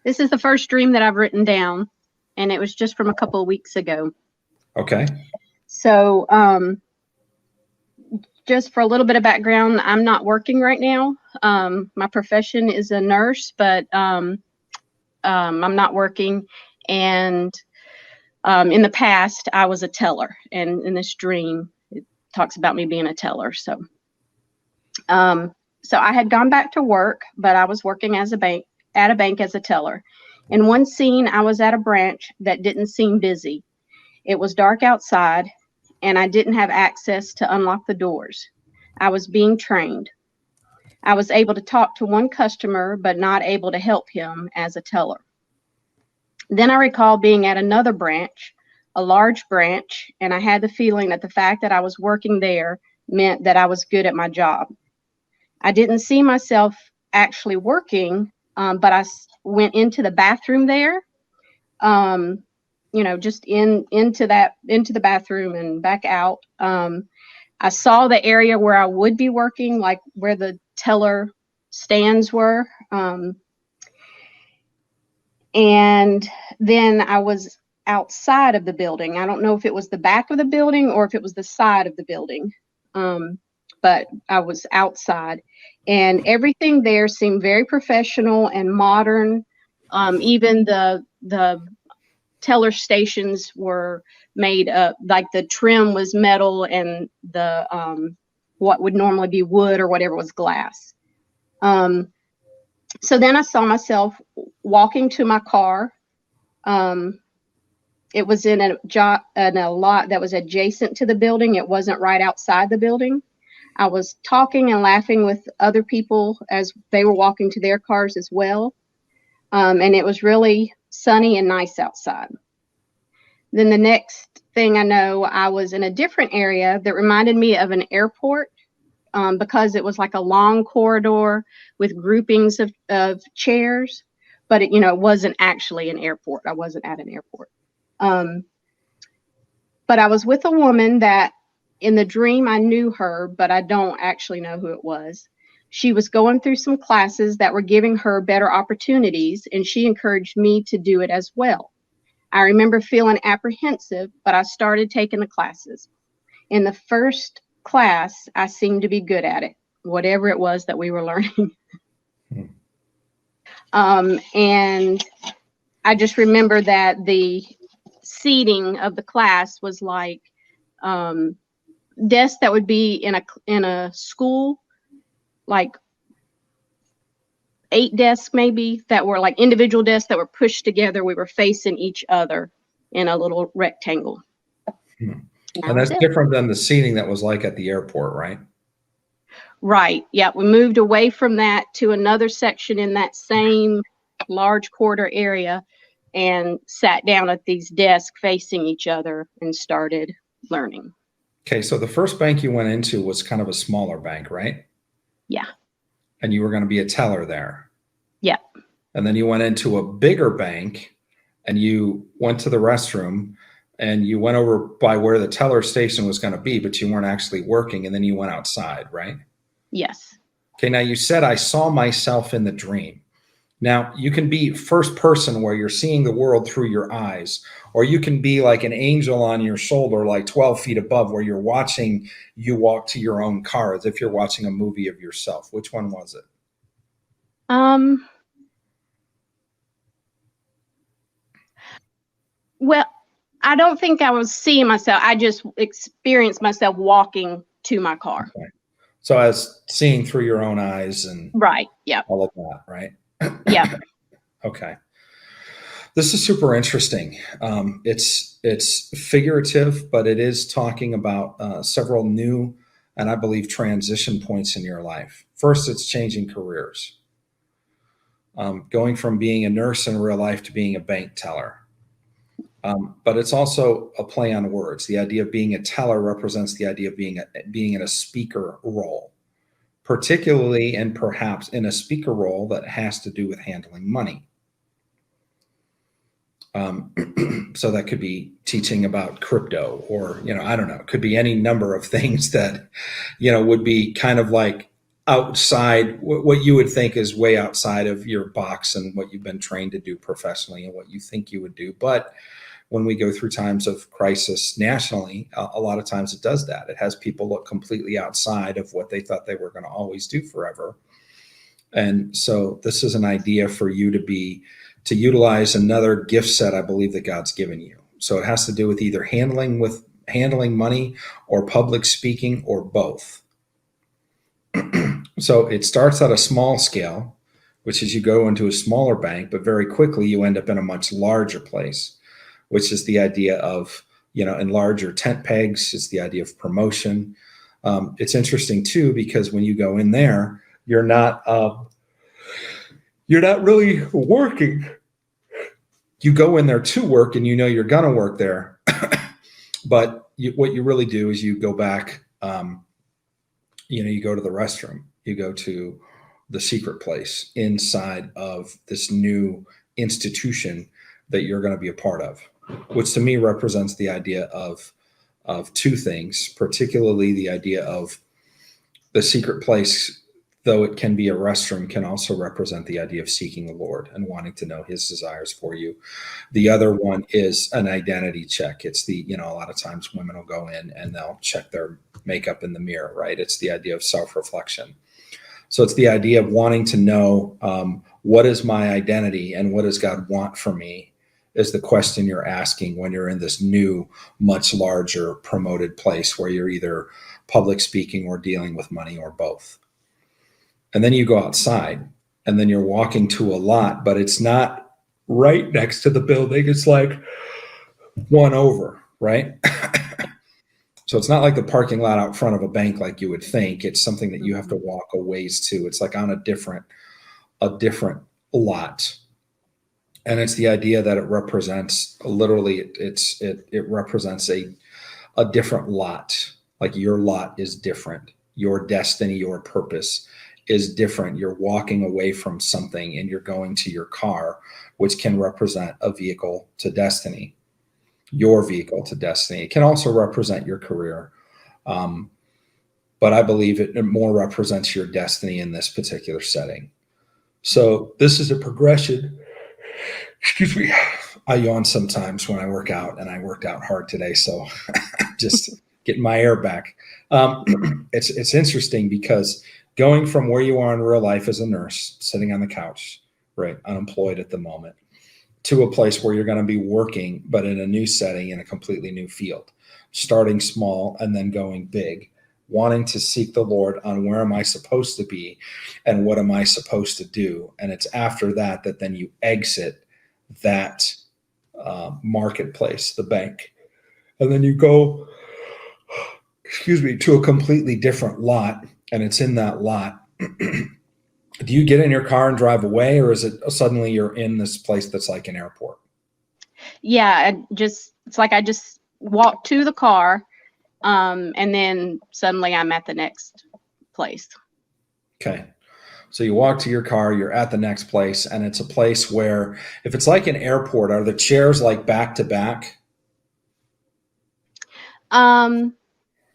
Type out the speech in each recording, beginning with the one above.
This is the first dream that I've written down, and it was just from a couple of weeks ago. Okay. So, just for a little bit of background, I'm not working right now. My profession is a nurse, but I'm not working. And in the past, I was a teller. And in this dream, it talks about me being a teller. So I had gone back to work, but I was working at a bank as a teller. In one scene, I was at a branch that didn't seem busy. It was dark outside, and I didn't have access to unlock the doors. I was being trained. I was able to talk to one customer, but not able to help him as a teller. Then I recall being at another branch, a large branch, and I had the feeling that the fact that I was working there meant that I was good at my job. I didn't see myself actually working, but I went into the bathroom there, just into the bathroom and back out. I saw the area where I would be working, like where the teller stands were. And then I was outside of the building. I don't know if it was the back of the building or if it was the side of the building. But I was outside, and everything there seemed very professional and modern. Even the teller stations were made up, like the trim was metal and the what would normally be wood or whatever was glass. So then I saw myself walking to my car. It was in a lot that was adjacent to the building. It wasn't right outside the building. I was talking and laughing with other people as they were walking to their cars as well. And it was really sunny and nice outside. Then the next thing I know, I was in a different area that reminded me of an airport, because it was like a long corridor with groupings of chairs, but it wasn't actually an airport. I wasn't at an airport. But I was with a woman that in the dream I knew her, but I don't actually know who it was. She was going through some classes that were giving her better opportunities, and she encouraged me to do it as well. I remember feeling apprehensive, but I started taking the classes. In the first class, I seemed to be good at it, whatever it was that we were learning. And I just remember that the seating of the class was like desks that would be in a school, like 8 desks maybe, that were like individual desks that were pushed together. We were facing each other in a little rectangle. And that's different than the seating that was like at the airport, right? Right. Yeah. We moved away from that to another section in that same large corridor area and sat down at these desks facing each other and started learning. Okay. So the first bank you went into was kind of a smaller bank, right? Yeah. And you were going to be a teller there. Yeah. And then you went into a bigger bank and you went to the restroom and you went over by where the teller station was going to be, but you weren't actually working. And then you went outside, right? Yes. Okay. Now you said, I saw myself in the dream. Now you can be first person where you're seeing the world through your eyes, or you can be like an angel on your shoulder, like 12 feet above, where you're watching you walk to your own car as if you're watching a movie of yourself. Which one was it? Well, I don't think I was seeing myself. I just experienced myself walking to my car. Okay. So as seeing through your own eyes and right. Yeah. all of that, right? Yeah. Okay. This is super interesting. It's figurative, but it is talking about several new and I believe transition points in your life. First, it's changing careers. Going from being a nurse in real life to being a bank teller. But it's also a play on words. The idea of being a teller represents the idea of being in a speaker role, particularly and perhaps in a speaker role that has to do with handling money. So that could be teaching about crypto, or, I don't know, it could be any number of things that, would be kind of like outside what you would think is way outside of your box and what you've been trained to do professionally and what you think you would do. But when we go through times of crisis nationally, a lot of times it does that. It has people look completely outside of what they thought they were going to always do forever. And so this is an idea for you to utilize another gift set I believe that God's given you. So it has to do with either handling money or public speaking or both. So it starts at a small scale, which is you go into a smaller bank, but very quickly you end up in a much larger place, which is the idea of, in larger tent pegs. It's the idea of promotion. It's interesting too, because when you go in there, you're not really working. You go in there to work and you're going to work there. But what you really do is you go back, you go to the restroom, you go to the secret place inside of this new institution that you're going to be a part of, which to me represents the idea of two things, particularly the idea of the secret place, though it can be a restroom, can also represent the idea of seeking the Lord and wanting to know his desires for you. The other one is an identity check. It's a lot of times women will go in and they'll check their makeup in the mirror, right? It's the idea of self-reflection. So it's the idea of wanting to know what is my identity and what does God want for me is the question you're asking when you're in this new, much larger promoted place where you're either public speaking or dealing with money or both. And then you go outside and then you're walking to a lot, but it's not right next to the building. It's like one over, right? So it's not like the parking lot out front of a bank like you would think. It's something that you have to walk a ways to. It's like on a different lot. And it's the idea that it represents it represents a different lot. Like your lot is different. Your destiny, your purpose is different. You're walking away from something and you're going to your car, which can represent a vehicle to destiny. Your vehicle to destiny. It can also represent your career. But I believe it more represents your destiny in this particular setting. So this is a progression. Excuse me. I yawn sometimes when I work out, and I worked out hard today. So just getting my air back. It's interesting because going from where you are in real life as a nurse, sitting on the couch, right, unemployed at the moment, to a place where you're going to be working, but in a new setting, in a completely new field, starting small and then going big, wanting to seek the Lord on where am I supposed to be and what am I supposed to do. And it's after that then you exit that marketplace, the bank, and then you go, to a completely different lot. And it's in that lot. Do you get in your car and drive away, or is it suddenly you're in this place that's like an airport? Yeah, it's like I just walked to the car, and then suddenly I'm at the next place. Okay. So you walk to your car, you're at the next place, and it's a place where, if it's like an airport, are the chairs like back to back?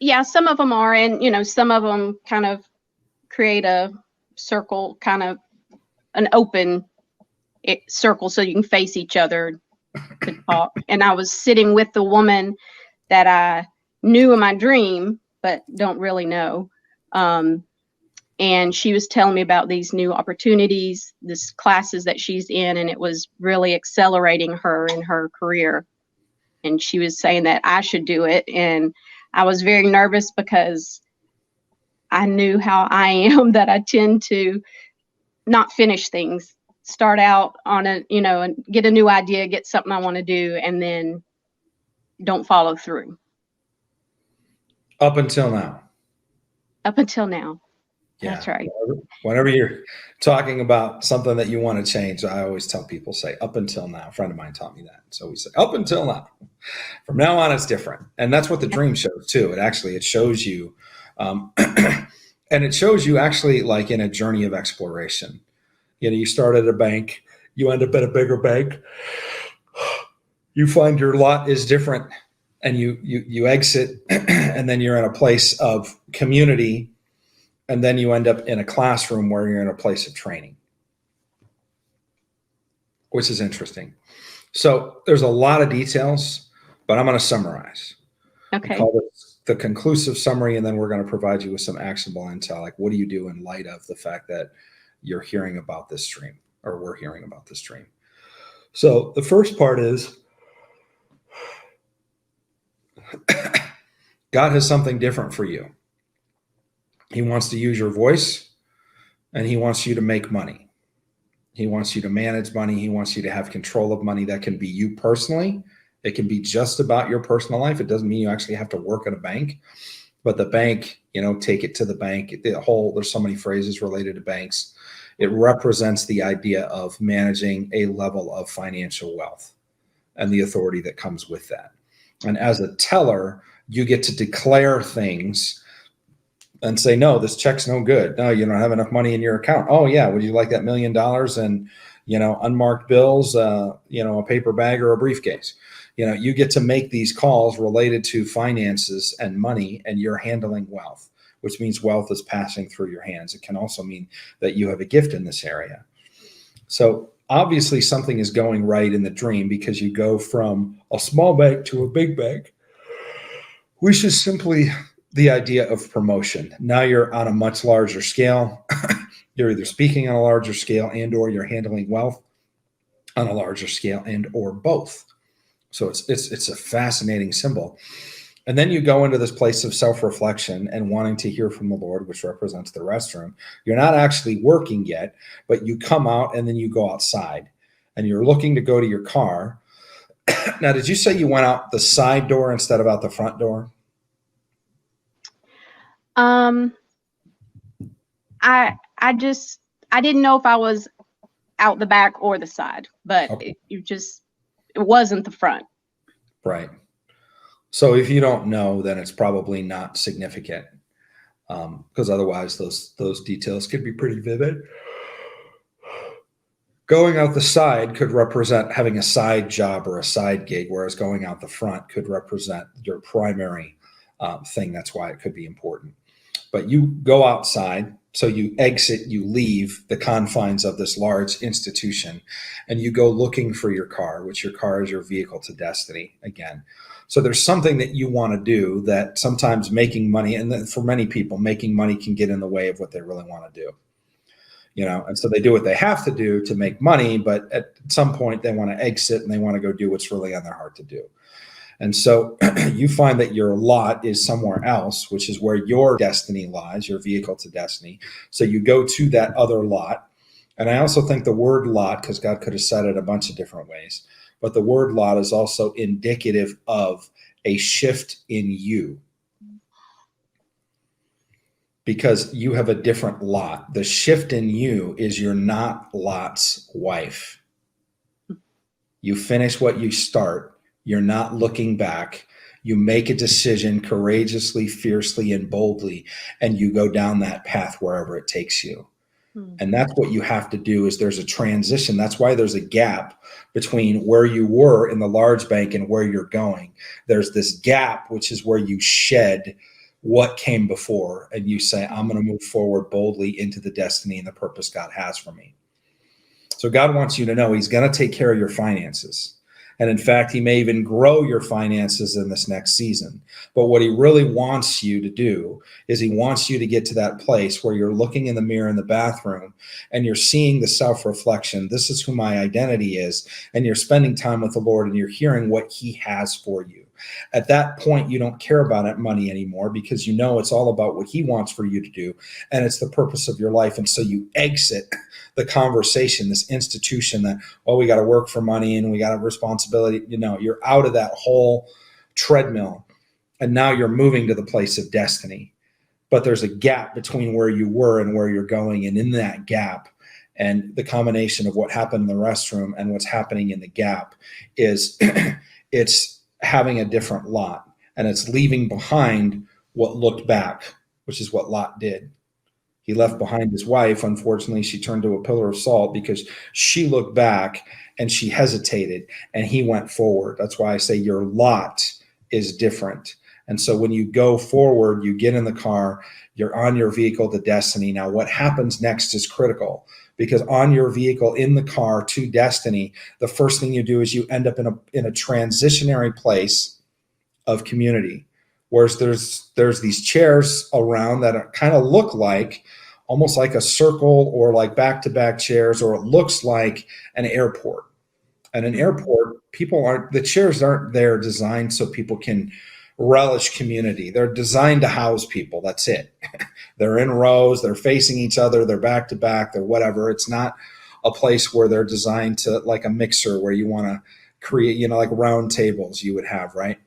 Yeah, some of them are, and some of them kind of create a circle, kind of an open circle so you can face each other to talk. And I was sitting with the woman that I knew in my dream but don't really know, and she was telling me about these new opportunities, this classes that she's in, and it was really accelerating her in her career. And she was saying that I should do it, and I was very nervous because I knew how I am, that I tend to not finish things, start out on and get a new idea, get something I want to do, and then don't follow through. Up until now. Up until now. Yeah. That's right. Whenever you're talking about something that you want to change, I always tell people, say up until now. A friend of mine taught me that. So we say up until now. From now on, it's different. And that's what the dream shows too. It shows you, and it shows you actually like in a journey of exploration. You start at a bank, you end up at a bigger bank, you find your lot is different, and you exit, and then you're in a place of community. and then you end up in a classroom where you're in a place of training, which is interesting. So there's a lot of details, but I'm going to summarize. Okay. We call this the conclusive summary, and then we're going to provide you with some actionable intel. Like, what do you do in light of the fact that you're hearing about this dream, or we're hearing about this dream? So the first part is God has something different for you. He wants to use your voice, and he wants you to make money. He wants you to manage money. He wants you to have control of money. That can be you personally. It can be just about your personal life. It doesn't mean you actually have to work at a bank, but the bank, take it to the bank. There's so many phrases related to banks. It represents the idea of managing a level of financial wealth and the authority that comes with that. And as a teller, you get to declare things and say, no, this check's no good. No, you don't have enough money in your account. Oh yeah. Would you like that $1 million and, unmarked bills, a paper bag or a briefcase? You get to make these calls related to finances and money, and you're handling wealth, which means wealth is passing through your hands. It can also mean that you have a gift in this area. So obviously something is going right in the dream, because you go from a small bank to a big bank, which is simply the idea of promotion. Now you're on a much larger scale. You're either speaking on a larger scale and or you're handling wealth on a larger scale and or both. So it's a fascinating symbol. And then you go into this place of self-reflection and wanting to hear from the Lord, which represents the restroom. You're not actually working yet, but you come out and then you go outside and you're looking to go to your car. Now, did you say you went out the side door instead of out the front door? I didn't know if I was out the back or the side, but Okay. It wasn't the front. Right. So if you don't know, then it's probably not significant, because otherwise those details could be pretty vivid. Going out the side could represent having a side job or a side gig, whereas going out the front could represent your primary thing. That's why it could be important. But you go outside, so you exit, you leave the confines of this large institution, and you go looking for your car, which your car is your vehicle to destiny again. So there's something that you want to do that sometimes making money, and for many people, making money can get in the way of what they really want to do. And so they do what they have to do to make money, but at some point they want to exit and they want to go do what's really on their heart to do. And so you find that your lot is somewhere else, which is where your destiny lies, your vehicle to destiny. So you go to that other lot. And I also think the word lot, because God could have said it a bunch of different ways, but the word lot is also indicative of a shift in you, because you have a different lot. The shift in you is you're not Lot's wife. You finish what you start. You're not looking back. You make a decision courageously, fiercely, and boldly, and you go down that path wherever it takes you. And that's what you have to do. Is there's a transition. That's why there's a gap between where you were in the large bank and where you're going. There's this gap, which is where you shed what came before, and you say, I'm going to move forward boldly into the destiny and the purpose God has for me. So God wants you to know he's going to take care of your finances. And in fact, he may even grow your finances in this next season. But what he really wants you to do is he wants you to get to that place where you're looking in the mirror in the bathroom and you're seeing the self-reflection. This is who my identity is. And you're spending time with the Lord and you're hearing what he has for you. At that point, you don't care about money anymore, because you know it's all about what he wants for you to do. And it's the purpose of your life. And so you exit the conversation, this institution that, oh, we got to work for money and we got a responsibility. You're out of that whole treadmill. And now you're moving to the place of destiny. But there's a gap between where you were and where you're going. And in that gap, and the combination of what happened in the restroom and what's happening in the gap is it's having a different lot, and it's leaving behind what looked back, which is what Lot did. He left behind his wife. Unfortunately, she turned to a pillar of salt because she looked back and she hesitated, and he went forward. That's why I say your lot is different. And so when you go forward, you get in the car, you're on your vehicle to destiny. Now, what happens next is critical, because on your vehicle in the car to destiny, the first thing you do is you end up in a transitionary place of community, whereas there's these chairs around that kind of look like almost like a circle, or like back-to-back chairs, or it looks like an airport. And an airport, the chairs aren't there designed so people can relish community. They're designed to house people. That's it. They're in rows, they're facing each other, they're back to back, they're whatever. It's not a place where they're designed to, like a mixer where you want to create, like round tables you would have, right?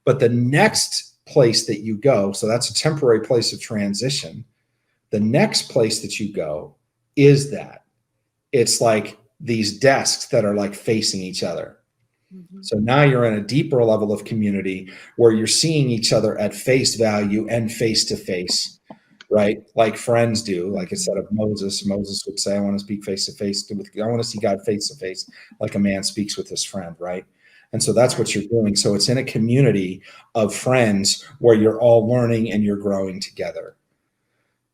But the next place that you go, so that's a temporary place of transition. The next place that you go is that it's like these desks that are like facing each other. So now you're in a deeper level of community where you're seeing each other at face value and face to face, right? Like friends do. Like instead of Moses would say, I want to speak face to face. I want to see God face to face, like a man speaks with his friend, right? And so that's what you're doing. So it's in a community of friends where you're all learning and you're growing together.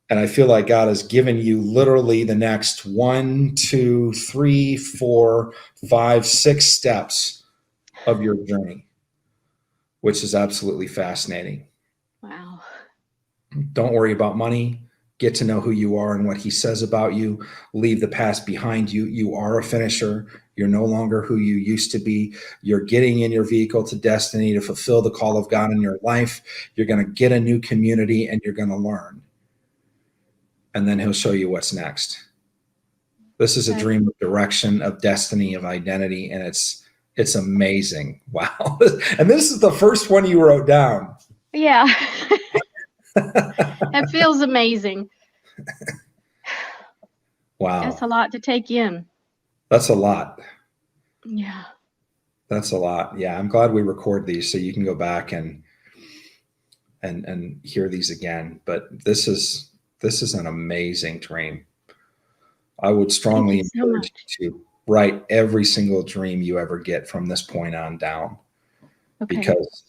And I feel like God has given you literally the next 1, 2, 3, 4, 5, 6 steps of your journey, which is absolutely fascinating. Wow. Don't worry about money. Get to know who you are and what he says about you. Leave the past behind you. You are a finisher. You're no longer who you used to be. You're getting in your vehicle to destiny to fulfill the call of God in your life. You're going to get a new community and you're going to learn. And then he'll show you what's next. This is a dream of direction, of destiny, of identity, and it's amazing. Wow. And this is the first one you wrote down. Yeah. It feels amazing. Wow. That's a lot to take in. That's a lot. Yeah. That's a lot. Yeah. I'm glad we record these so you can go back and hear these again. But this is an amazing dream. I would strongly encourage you to write every single dream you ever get from this point on down. Okay. Because,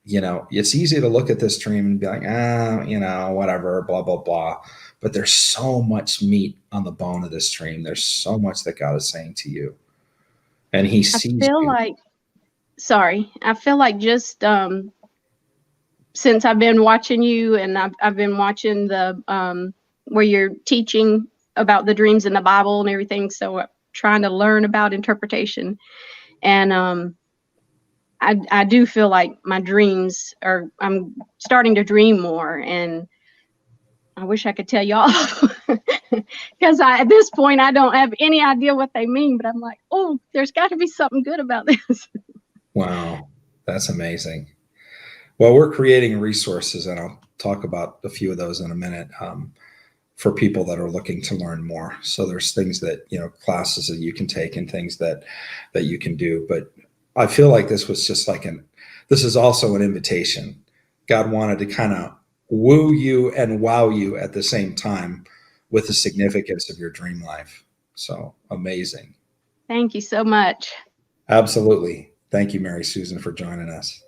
it's easy to look at this dream and be like, whatever, blah, blah, blah. But there's so much meat on the bone of this dream. There's so much that God is saying to you. And he sees you. I feel like just since I've been watching you, and I've been watching the where you're teaching about the dreams in the Bible and everything, so I'm trying to learn about interpretation, and I do feel like my dreams I'm starting to dream more, and I wish I could tell y'all because at this point I don't have any idea what they mean, but I'm like, oh, there's got to be something good about this. Wow, that's amazing. Well, we're creating resources, and I'll talk about a few of those in a minute, for people that are looking to learn more. So there's things that, classes that you can take and things that you can do. But I feel like this was just this is also an invitation. God wanted to kind of woo you and wow you at the same time with the significance of your dream life. So amazing. Thank you so much. Absolutely. Thank you, Mary Susan, for joining us.